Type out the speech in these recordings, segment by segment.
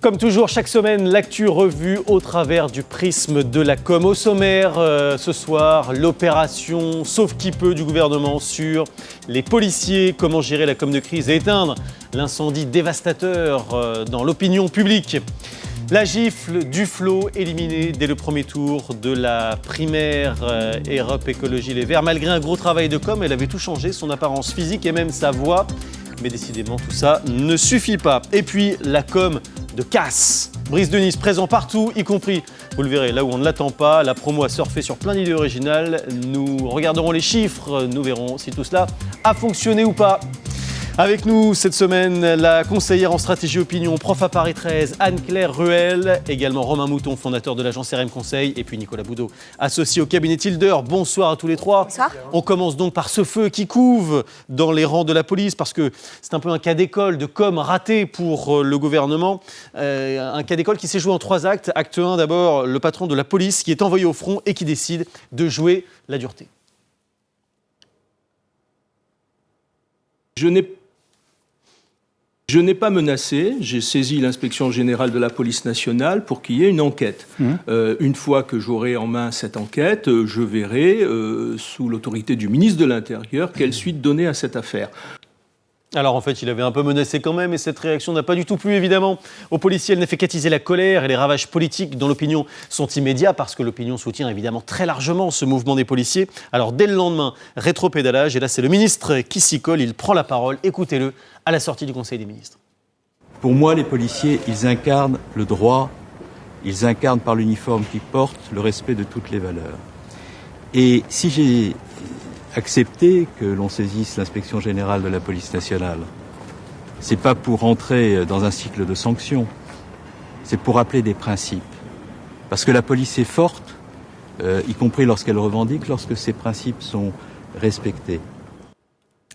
Comme toujours, chaque semaine, l'actu revue au travers du prisme de la com. Au sommaire, ce soir, l'opération Sauve qui peut du gouvernement sur les policiers, comment gérer la com de crise et éteindre l'incendie dévastateur dans l'opinion publique. La gifle du flot éliminé dès le premier tour de la primaire Europe Écologie Les Verts. Malgré un gros travail de com, elle avait tout changé, son apparence physique et même sa voix. Mais décidément, tout ça ne suffit pas. Et puis, la com de casse. Brice de Nice, présent partout, y compris, vous le verrez, là où on ne l'attend pas. La promo a surfé sur plein d'idées originales. Nous regarderons les chiffres, nous verrons si tout cela a fonctionné ou pas. Avec nous cette semaine, la conseillère en stratégie opinion, prof à Paris 13, Anne-Claire Ruel, également Romain Mouton, fondateur de l'agence RM Conseil, et puis Nicolas Boudot, associé au cabinet Tilder. Bonsoir à tous les trois. Bonsoir. On commence donc par ce feu qui couve dans les rangs de la police, parce que c'est un peu un cas d'école de com raté pour le gouvernement. Un cas d'école qui s'est joué en 3 actes. Acte 1, d'abord, le patron de la police qui est envoyé au front et qui décide de jouer la dureté. Je n'ai pas menacé, j'ai saisi l'inspection générale de la police nationale pour qu'il y ait une enquête. Une fois que j'aurai en main cette enquête, je verrai, sous l'autorité du ministre de l'Intérieur, quelle suite donner à cette affaire. Alors en fait, il avait un peu menacé quand même et cette réaction n'a pas du tout plu évidemment aux policiers. Elle n'a fait qu'attiser la colère et les ravages politiques dont l'opinion sont immédiats parce que l'opinion soutient évidemment très largement ce mouvement des policiers. Alors dès le lendemain, rétropédalage et là c'est le ministre qui s'y colle, il prend la parole, écoutez-le à la sortie du Conseil des ministres. Pour moi, les policiers, ils incarnent le droit, ils incarnent par l'uniforme qu'ils portent le respect de toutes les valeurs. Et si j'ai accepté que l'on saisisse l'inspection générale de la police nationale, c'est pas pour entrer dans un cycle de sanctions, c'est pour rappeler des principes. Parce que la police est forte, y compris lorsqu'elle revendique, lorsque ces principes sont respectés.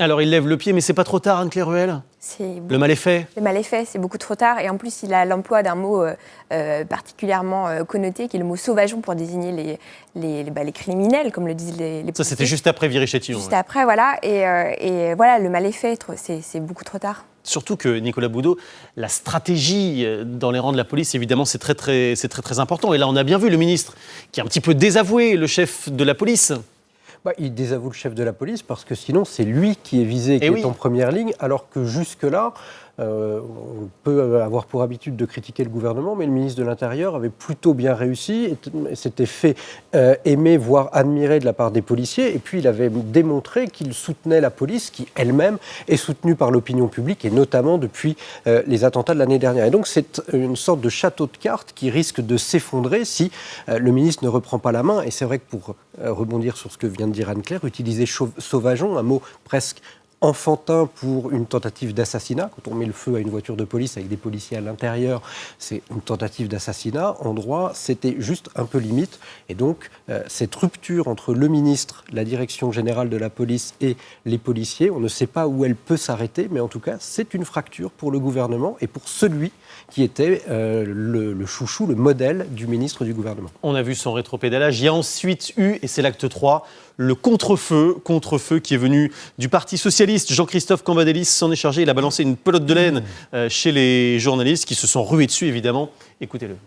Alors il lève le pied, mais c'est pas trop tard, Anne-Claire Ruel ? Le mal est fait. Le mal est fait, c'est beaucoup trop tard. Et en plus, il a l'emploi d'un mot particulièrement connoté, qui est le mot sauvageon pour désigner les criminels, comme le disent les policiers. Ça, c'était juste après Viry-Châtillon. Juste après, voilà. Et voilà, le mal est fait, c'est beaucoup trop tard. Surtout que, Nicolas Boudot, la stratégie dans les rangs de la police, évidemment, c'est très important. Et là, on a bien vu le ministre qui a un petit peu désavoué le chef de la police. Il désavoue le chef de la police parce que sinon c'est lui qui est visé, qui est en première ligne, alors que jusque-là, on peut avoir pour habitude de critiquer le gouvernement, mais le ministre de l'Intérieur avait plutôt bien réussi, s'était fait aimer, voire admirer de la part des policiers, et puis il avait démontré qu'il soutenait la police, qui elle-même est soutenue par l'opinion publique, et notamment depuis les attentats de l'année dernière. Et donc c'est une sorte de château de cartes qui risque de s'effondrer si le ministre ne reprend pas la main. Et c'est vrai que pour rebondir sur ce que vient de dire Anne-Claire, utiliser sauvageon, un mot presque enfantin pour une tentative d'assassinat. Quand on met le feu à une voiture de police avec des policiers à l'intérieur, c'est une tentative d'assassinat. En droit, c'était juste un peu limite. Et donc, cette rupture entre le ministre, la direction générale de la police et les policiers, on ne sait pas où elle peut s'arrêter, mais en tout cas, c'est une fracture pour le gouvernement et pour celui qui était le chouchou, le modèle du ministre du gouvernement. On a vu son rétropédalage. Il y a ensuite eu, et c'est l'acte 3, le contre-feu qui est venu du Parti socialiste. Jean-Christophe Cambadélis s'en est chargé. Il a balancé une pelote de laine chez les journalistes qui se sont rués dessus, évidemment. Écoutez-le.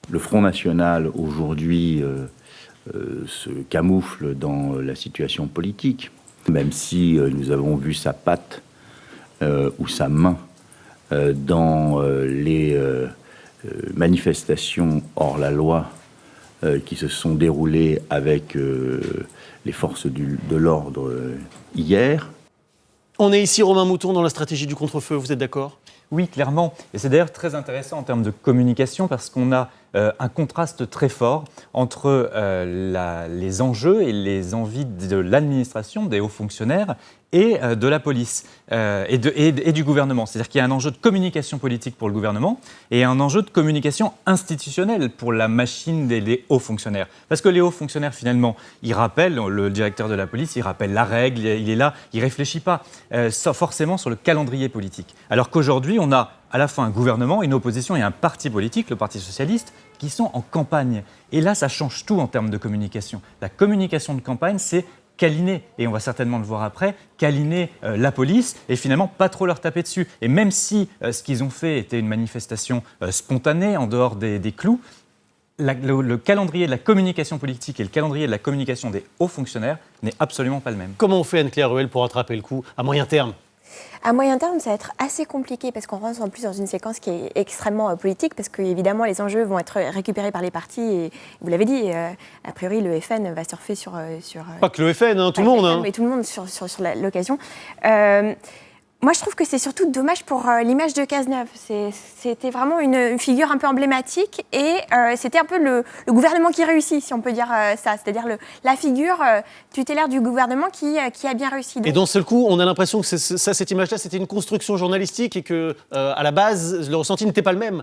Le Front National, aujourd'hui, se camoufle dans la situation politique. Même si nous avons vu sa patte ou sa main dans les manifestations hors la loi qui se sont déroulées avec les forces de l'ordre hier. On est ici, Romain Mouton, dans la stratégie du contre-feu, vous êtes d'accord ? Oui, clairement. Et c'est d'ailleurs très intéressant en termes de communication parce qu'on a un contraste très fort entre les enjeux et les envies de l'administration, des hauts fonctionnaires et de la police et du gouvernement. C'est-à-dire qu'il y a un enjeu de communication politique pour le gouvernement et un enjeu de communication institutionnelle pour la machine des hauts fonctionnaires. Parce que les hauts fonctionnaires, finalement, ils rappellent, le directeur de la police, il rappelle la règle, il est là, il ne réfléchit pas forcément sur le calendrier politique. Alors qu'aujourd'hui, on a à la fois un gouvernement, une opposition et un parti politique, le Parti socialiste, qui sont en campagne. Et là, ça change tout en termes de communication. La communication de campagne, c'est câliner, et on va certainement le voir après, câliner la police et finalement pas trop leur taper dessus. Et même si ce qu'ils ont fait était une manifestation spontanée, en dehors des clous, le calendrier de la communication politique et le calendrier de la communication des hauts fonctionnaires n'est absolument pas le même. Comment on fait, Anne-Claire Ruel, pour rattraper le coup à moyen terme ? À moyen terme, ça va être assez compliqué parce qu'on rentre en plus dans une séquence qui est extrêmement politique parce qu'évidemment, les enjeux vont être récupérés par les partis et vous l'avez dit, a priori, le FN va surfer sur pas que le FN, hein, tout le monde. Hein. Mais tout le monde sur l'occasion. Moi, je trouve que c'est surtout dommage pour l'image de Cazeneuve. C'était vraiment une figure un peu emblématique et c'était un peu le gouvernement qui réussit, si on peut dire ça. C'est-à-dire la figure tutélaire du gouvernement qui a bien réussi. Donc, et d'un seul coup, on a l'impression que cette image-là, c'était une construction journalistique et que, à la base, le ressenti n'était pas le même.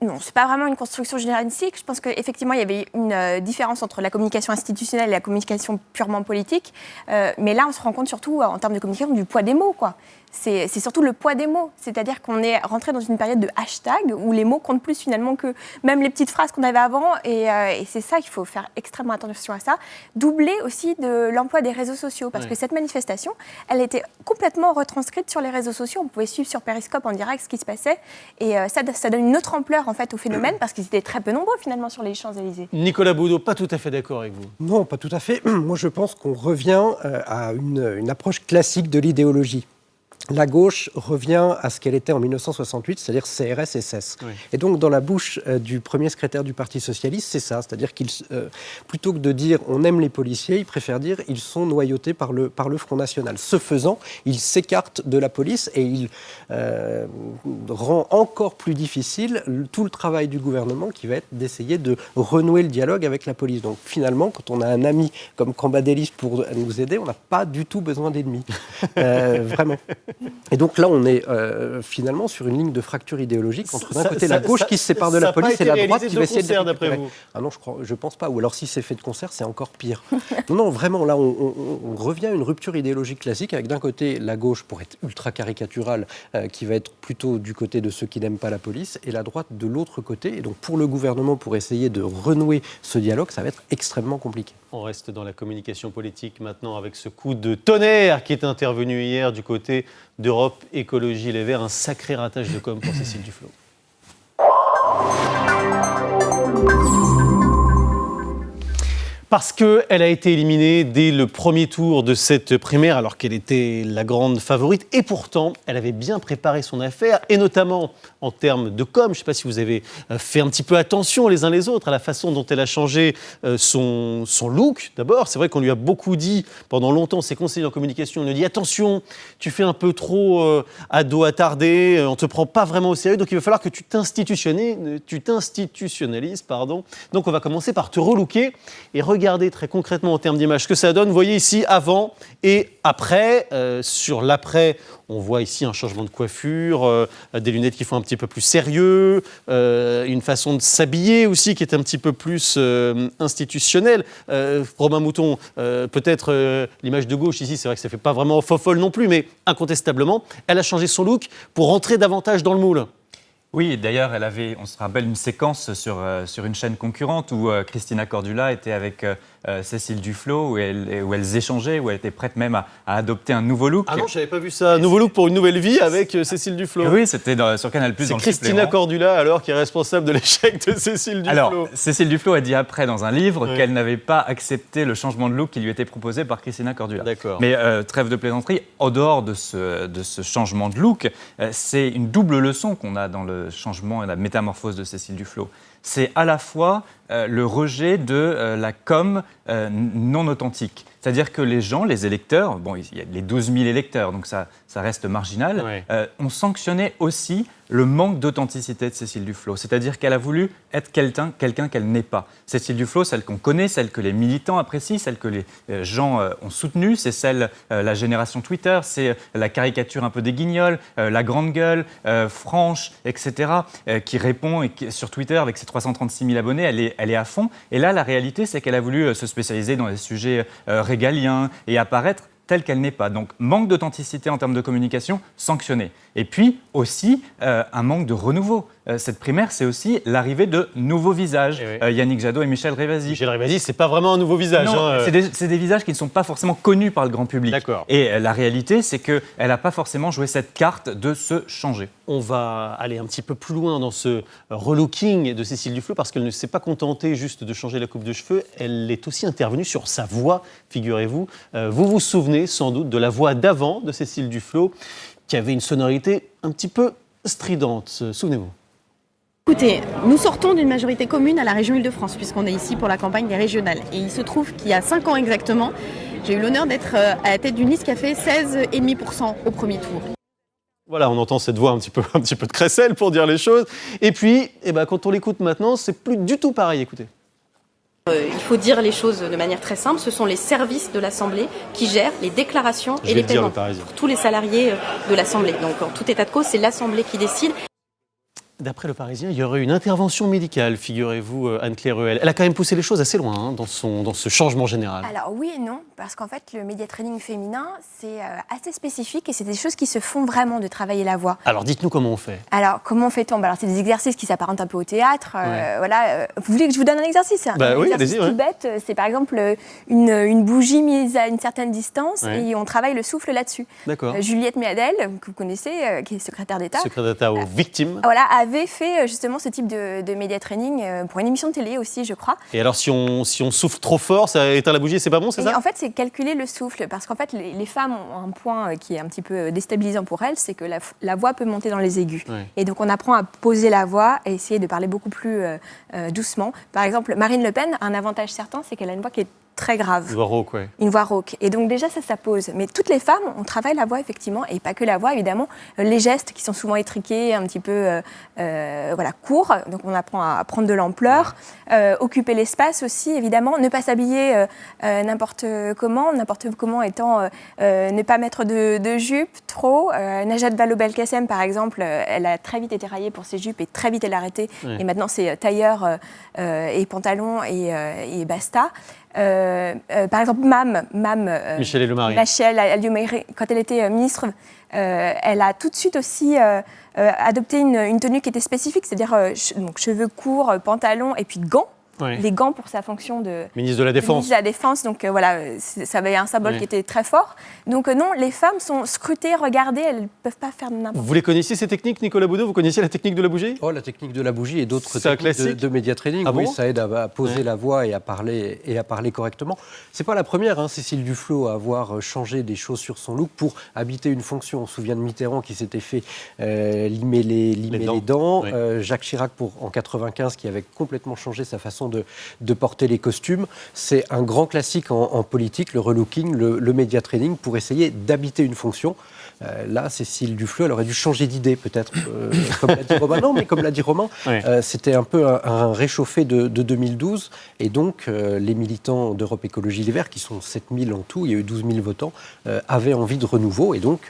Non, c'est pas vraiment une construction journalistique. Je pense qu'effectivement, il y avait une différence entre la communication institutionnelle et la communication purement politique. Mais là, on se rend compte surtout, en termes de communication, du poids des mots, quoi. C'est surtout le poids des mots. C'est-à-dire qu'on est rentré dans une période de hashtag où les mots comptent plus finalement que même les petites phrases qu'on avait avant. Et c'est ça qu'il faut faire extrêmement attention à ça. Doublé aussi de l'emploi des réseaux sociaux. Parce que cette manifestation, elle était complètement retranscrite sur les réseaux sociaux. On pouvait suivre sur Periscope en direct ce qui se passait. Et ça donne une autre ampleur en fait au phénomène parce qu'ils étaient très peu nombreux finalement sur les Champs-Élysées. Nicolas Boudot, pas tout à fait d'accord avec vous. Non, pas tout à fait. Moi, je pense qu'on revient à une approche classique de l'idéologie. La gauche revient à ce qu'elle était en 1968, c'est-à-dire CRS-SS. Oui. Et donc, dans la bouche du premier secrétaire du Parti socialiste, c'est ça. C'est-à-dire qu'il, plutôt que de dire « on aime les policiers », il préfère dire « ils sont noyautés par le Front National ». Ce faisant, il s'écarte de la police et il rend encore plus difficile tout le travail du gouvernement qui va être d'essayer de renouer le dialogue avec la police. Donc, finalement, quand on a un ami comme Cambadélis pour nous aider, on n'a pas du tout besoin d'ennemis. Vraiment. Et donc là, on est finalement sur une ligne de fracture idéologique entre d'un côté la gauche qui se sépare de la police et la droite qui va essayer de d'après vous. Ah non, je pense pas. Ou alors si c'est fait de concert, c'est encore pire. Non, vraiment, là, on revient à une rupture idéologique classique avec d'un côté la gauche, pour être ultra caricaturale, qui va être plutôt du côté de ceux qui n'aiment pas la police, et la droite de l'autre côté. Et donc pour le gouvernement, pour essayer de renouer ce dialogue, ça va être extrêmement compliqué. On reste dans la communication politique maintenant avec ce coup de tonnerre qui est intervenu hier du côté d'Europe Écologie Les Verts. Un sacré ratage de com pour Cécile Duflot. Parce qu'elle a été éliminée dès le premier tour de cette primaire, alors qu'elle était la grande favorite. Et pourtant, elle avait bien préparé son affaire, et notamment en termes de com. Je ne sais pas si vous avez fait un petit peu attention les uns les autres à la façon dont elle a changé son look. D'abord, c'est vrai qu'on lui a beaucoup dit, pendant longtemps, ses conseillers en communication, on lui a dit « Attention, tu fais un peu trop ado attardé, on ne te prend pas vraiment au sérieux, donc il va falloir que tu t'institutionnalises. » Donc on va commencer par te relooker et regardez très concrètement en termes d'image ce que ça donne. Vous voyez ici avant et après. Sur l'après, on voit ici un changement de coiffure, des lunettes qui font un petit peu plus sérieux, une façon de s'habiller aussi qui est un petit peu plus institutionnelle. Romain Mouton, peut-être l'image de gauche ici, c'est vrai que ça ne fait pas vraiment fofolle non plus, mais incontestablement, elle a changé son look pour rentrer davantage dans le moule. Oui, d'ailleurs, elle avait, on se rappelle, une séquence sur une chaîne concurrente où Christina Cordula était avec Cécile Duflot, où elles échangeaient, où elle était prête même à adopter un nouveau look. Ah non, je n'avais pas vu ça. Un nouveau look pour une nouvelle vie avec Cécile Duflot. Oui, c'était sur Canal+. C'est Christina Cordula, alors, qui est responsable de l'échec de Cécile Duflot. Alors, Cécile Duflot a dit après dans un livre qu'elle n'avait pas accepté le changement de look qui lui était proposé par Christina Cordula. D'accord. Mais trêve de plaisanterie, en dehors de ce changement de look, c'est une double leçon qu'on a dans le changement et la métamorphose de Cécile Duflot. C'est à la fois le rejet de la com non authentique. C'est-à-dire que les gens, les électeurs, bon, il y a les 12 000 électeurs, donc ça reste marginal, ont sanctionné aussi le manque d'authenticité de Cécile Duflot. C'est-à-dire qu'elle a voulu être quelqu'un qu'elle n'est pas. Cécile Duflot, celle qu'on connaît, celle que les militants apprécient, celle que les gens ont soutenue, c'est celle, la génération Twitter, c'est la caricature un peu des guignols, la grande gueule, franche, etc., qui répond sur Twitter avec ses 336 000 abonnés, elle est à fond. Et là, la réalité, c'est qu'elle a voulu se spécialiser dans les sujets régaliens et apparaître telle qu'elle n'est pas. Donc, manque d'authenticité en termes de communication, sanctionné. Et puis, aussi, un manque de renouveau. cette primaire, c'est aussi l'arrivée de nouveaux visages. Yannick Jadot et Michel Rivasi. Michel Rivasi, c'est pas vraiment un nouveau visage. Non, c'est des visages qui ne sont pas forcément connus par le grand public. D'accord. Et la réalité, c'est qu'elle n'a pas forcément joué cette carte de se changer. On va aller un petit peu plus loin dans ce relooking de Cécile Duflot parce qu'elle ne s'est pas contentée juste de changer la coupe de cheveux, elle est aussi intervenue sur sa voix, figurez-vous. Vous vous souvenez sans doute de la voix d'avant de Cécile Duflot qui avait une sonorité un petit peu stridente. Souvenez-vous. Écoutez, nous sortons d'une majorité commune à la région Île-de-France puisqu'on est ici pour la campagne des régionales. Et il se trouve qu'il y a 5 ans exactement, j'ai eu l'honneur d'être à la tête d'une liste qui a fait 16,5% au premier tour. Voilà, on entend cette voix un petit peu de crécelle pour dire les choses. Et puis, quand on l'écoute maintenant, c'est plus du tout pareil. Écoutez. Il faut dire les choses de manière très simple. Ce sont les services de l'Assemblée qui gèrent les déclarations et les paiements pour tous les salariés de l'Assemblée. Donc, en tout état de cause, c'est l'Assemblée qui décide. D'après Le Parisien, il y aurait une intervention médicale, figurez-vous, Anne-Claire Ruel. Elle a quand même poussé les choses assez loin dans ce changement général. Alors oui et non, parce qu'en fait, le média training féminin, c'est assez spécifique et c'est des choses qui se font vraiment de travailler la voix. Alors dites-nous comment on fait. Alors comment fait-on ? Alors c'est des exercices qui s'apparentent un peu au théâtre. Vous voulez que je vous donne un exercice ? Oui, exercice tout bête, c'est par exemple une bougie mise à une certaine distance et on travaille le souffle là-dessus. D'accord. Juliette Méadel, que vous connaissez, qui est secrétaire d'État. Secrétaire d'État aux victimes. Voilà, avait fait justement ce type de média training pour une émission de télé aussi, je crois. Et alors, si on souffle trop fort, ça éteint la bougie et c'est pas bon, c'est ça ? En fait, c'est calculer le souffle, parce qu'en fait, les femmes ont un point qui est un petit peu déstabilisant pour elles, c'est que la voix peut monter dans les aigus. Ouais. Et donc, on apprend à poser la voix et essayer de parler beaucoup plus doucement. Par exemple, Marine Le Pen a un avantage certain, c'est qu'elle a une voix qui est très grave. Une voix rauque, oui. Une voix rauque. Et donc déjà, ça pose. Mais toutes les femmes, on travaille la voix, effectivement, et pas que la voix, évidemment. Les gestes qui sont souvent étriqués, un petit peu courts. Donc on apprend à prendre de l'ampleur. Occuper l'espace aussi, évidemment. Ne pas s'habiller n'importe comment étant ne pas mettre de jupe trop. Najat Vallaud-Belkacem, par exemple, elle a très vite été raillée pour ses jupes et très vite elle a arrêté. Oui. Et maintenant, c'est tailleur et pantalon et basta. Par exemple, Michel Alliot-Marie. Michel Alliot-Marie, quand elle était ministre, elle a tout de suite aussi adopté une tenue qui était spécifique, c'est-à-dire cheveux courts, pantalon et puis gants. Oui. Les gants pour sa fonction de ministre de la Défense. Ministre de la Défense, donc ça avait un symbole qui était très fort. Donc non, les femmes sont scrutées, regardées, elles ne peuvent pas faire n'importe quoi. Vous les connaissiez ces techniques, Nicolas Boudot ? Vous connaissiez la technique de la bougie ? La technique de la bougie et d'autres techniques de média training. Ah bon ? Oui, ça aide à poser la voix et à parler correctement. C'est pas la première, Cécile Duflot, à avoir changé des choses sur son look pour habiter une fonction. On se souvient de Mitterrand qui s'était fait limer les dents. Oui. Jacques Chirac en 95 qui avait complètement changé sa façon de porter les costumes. C'est un grand classique en politique, le relooking, le média training, pour essayer d'habiter une fonction. Là, Cécile Duflot, elle aurait dû changer d'idée, peut-être, comme l'a dit Romain. Non, mais comme l'a dit Romain, c'était un peu un réchauffé de 2012. Et donc, les militants d'Europe Écologie Les Verts, qui sont 7000 en tout, il y a eu 12 000 votants, avaient envie de renouveau. Et donc,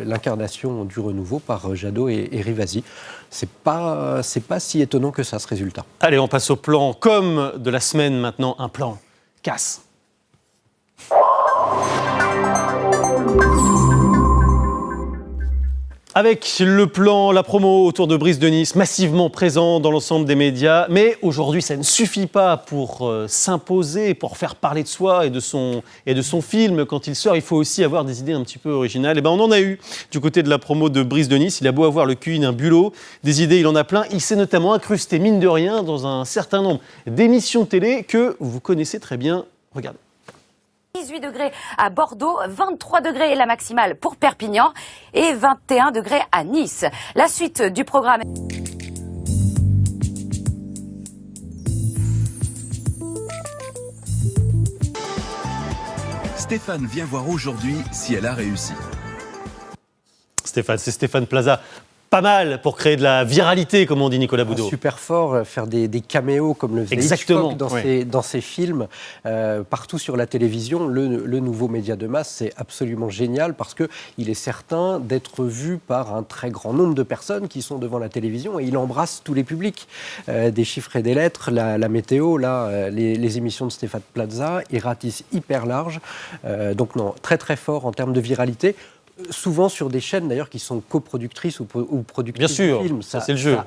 l'incarnation du renouveau par Jadot et Rivasi. C'est pas si étonnant que ça, ce résultat. Allez, on passe au plan comme de la semaine maintenant, un plan casse. Avec le plan, la promo autour de Brice de Nice, massivement présent dans l'ensemble des médias. Mais aujourd'hui, ça ne suffit pas pour s'imposer, pour faire parler de soi et de son film. Quand il sort, il faut aussi avoir des idées un petit peu originales. Et on en a eu du côté de la promo de Brice de Nice. Il a beau avoir le QI d'un bulot, des idées, il en a plein. Il s'est notamment incrusté, mine de rien, dans un certain nombre d'émissions télé que vous connaissez très bien. Regardez. 18 degrés à Bordeaux, 23 degrés la maximale pour Perpignan et 21 degrés à Nice. La suite du programme. Stéphane vient voir aujourd'hui si elle a réussi. C'est Stéphane Plaza. Pas mal pour créer de la viralité, comme on dit Nicolas Boudot. Super fort, faire des caméos comme le faisait Hitchcock dans ses films, partout sur la télévision. Le nouveau média de masse, c'est absolument génial parce qu'il est certain d'être vu par un très grand nombre de personnes qui sont devant la télévision et il embrasse tous les publics. Des chiffres et des lettres, la météo, les émissions de Stéphane Plaza, il ratisse hyper large. Donc non, très très fort en termes de viralité. Souvent sur des chaînes d'ailleurs qui sont coproductrices ou productrices Bien sûr, de films. ça c'est le jeu.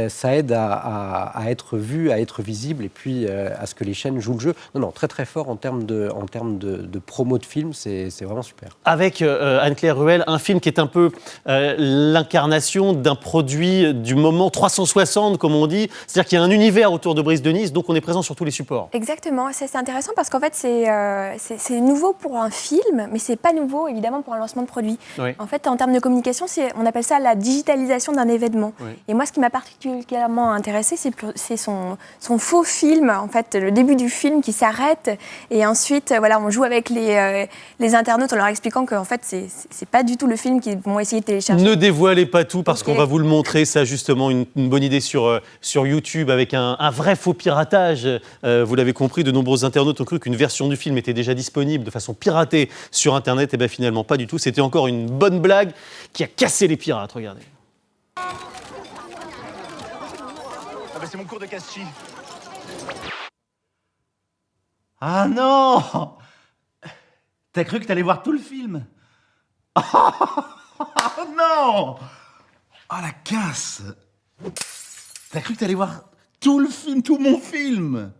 Ça aide à être vu, à être visible et puis à ce que les chaînes jouent le jeu. Non, très très fort en termes de promo de films, c'est vraiment super. Avec Anne-Claire Ruel, un film qui est un peu l'incarnation d'un produit du moment 360, comme on dit. C'est-à-dire qu'il y a un univers autour de Brice de Nice, donc on est présent sur tous les supports. Exactement, c'est intéressant parce qu'en fait c'est nouveau pour un film, mais c'est pas nouveau évidemment pour un lancement de produit. Oui. En fait, en termes de communication, on appelle ça la digitalisation d'un événement. Oui. Et moi, ce qui m'a particulièrement intéressée, c'est son faux film, en fait, le début du film qui s'arrête et ensuite, on joue avec les internautes en leur expliquant qu'en fait, c'est pas du tout le film qu'ils vont essayer de télécharger. Ne dévoilez pas tout parce qu'on va vous le montrer. Ça, justement, une bonne idée sur YouTube avec un vrai faux piratage. Vous l'avez compris, de nombreux internautes ont cru qu'une version du film était déjà disponible de façon piratée sur Internet. Et bien finalement, pas du tout. C'était encore une bonne blague qui a cassé les pirates. Regardez. C'est mon cours de casse-chi. Ah non! T'as cru que t'allais voir tout le film? Oh non! Ah la casse! T'as cru que t'allais voir tout le film, tout mon film?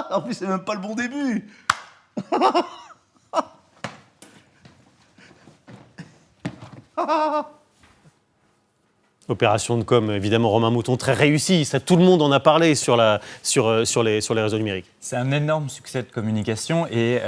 En plus, c'est même pas le bon début! Opération de com, évidemment, Romain Mouton, très réussie. Ça, tout le monde en a parlé sur les réseaux numériques. C'est un énorme succès de communication et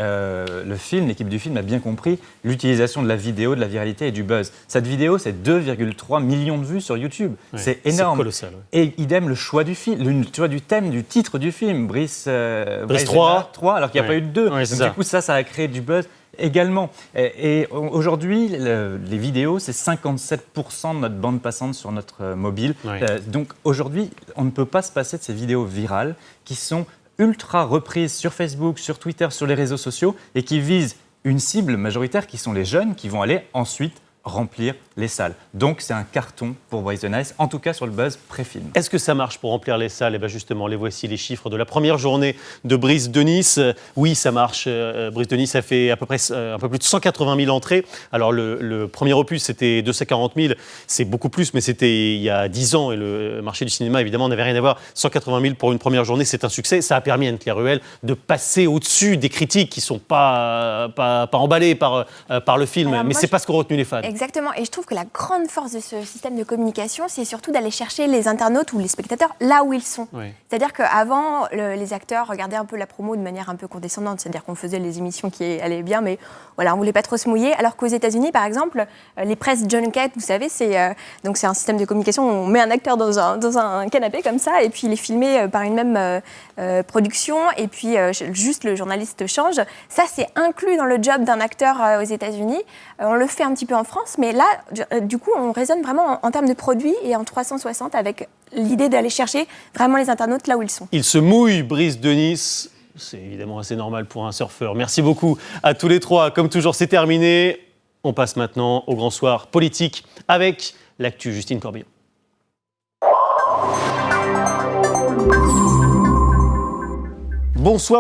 l'équipe du film a bien compris l'utilisation de la vidéo, de la viralité et du buzz. Cette vidéo, c'est 2,3 millions de vues sur YouTube. Ouais, c'est énorme. C'est colossal. Ouais. Et idem, le choix du film, le choix du thème, du titre du film, Brice 3, alors qu'il n'y a pas eu de 2. Ouais, Donc, du coup, ça a créé du buzz. Également. Et aujourd'hui, les vidéos, c'est 57% de notre bande passante sur notre mobile. Ouais. Donc aujourd'hui, on ne peut pas se passer de ces vidéos virales qui sont ultra reprises sur Facebook, sur Twitter, sur les réseaux sociaux et qui visent une cible majoritaire qui sont les jeunes qui vont aller ensuite remplir les salles. Donc c'est un carton pour Brice de Nice, en tout cas sur le buzz pré-film. Est-ce que ça marche pour remplir les salles? Et bien justement, les voici les chiffres de la première journée de Brice de Nice. Oui, ça marche. Brice de Nice a fait à peu près un peu plus de 180 000 entrées. Alors le premier opus, c'était 240 000. C'est beaucoup plus, mais c'était il y a 10 ans. Et le marché du cinéma, évidemment, n'avait rien à voir. 180 000 pour une première journée, c'est un succès. Ça a permis à Anne-Claire Ruel de passer au-dessus des critiques qui ne sont pas emballées par le film. Alors, mais ce n'est pas ce qu'ont retenu les fans. Exactement. Et je trouve que la grande force de ce système de communication, c'est surtout d'aller chercher les internautes ou les spectateurs là où ils sont. Oui. C'est-à-dire qu'avant, les acteurs regardaient un peu la promo de manière un peu condescendante. C'est-à-dire qu'on faisait les émissions qui allaient bien, mais voilà, on ne voulait pas trop se mouiller. Alors qu'aux États-Unis, par exemple, les press junkets, vous savez, c'est un système de communication où on met un acteur dans un canapé comme ça, et puis il est filmé par une même production, et puis juste le journaliste change. Ça, c'est inclus dans le job d'un acteur aux États-Unis. On le fait un petit peu en France, mais là, du coup, on raisonne vraiment en termes de produits et en 360 avec l'idée d'aller chercher vraiment les internautes là où ils sont. Il se mouille, Brice de Nice. C'est évidemment assez normal pour un surfeur. Merci beaucoup à tous les trois. Comme toujours, c'est terminé. On passe maintenant au grand soir politique avec l'actu Justine Corbillon. Bonsoir.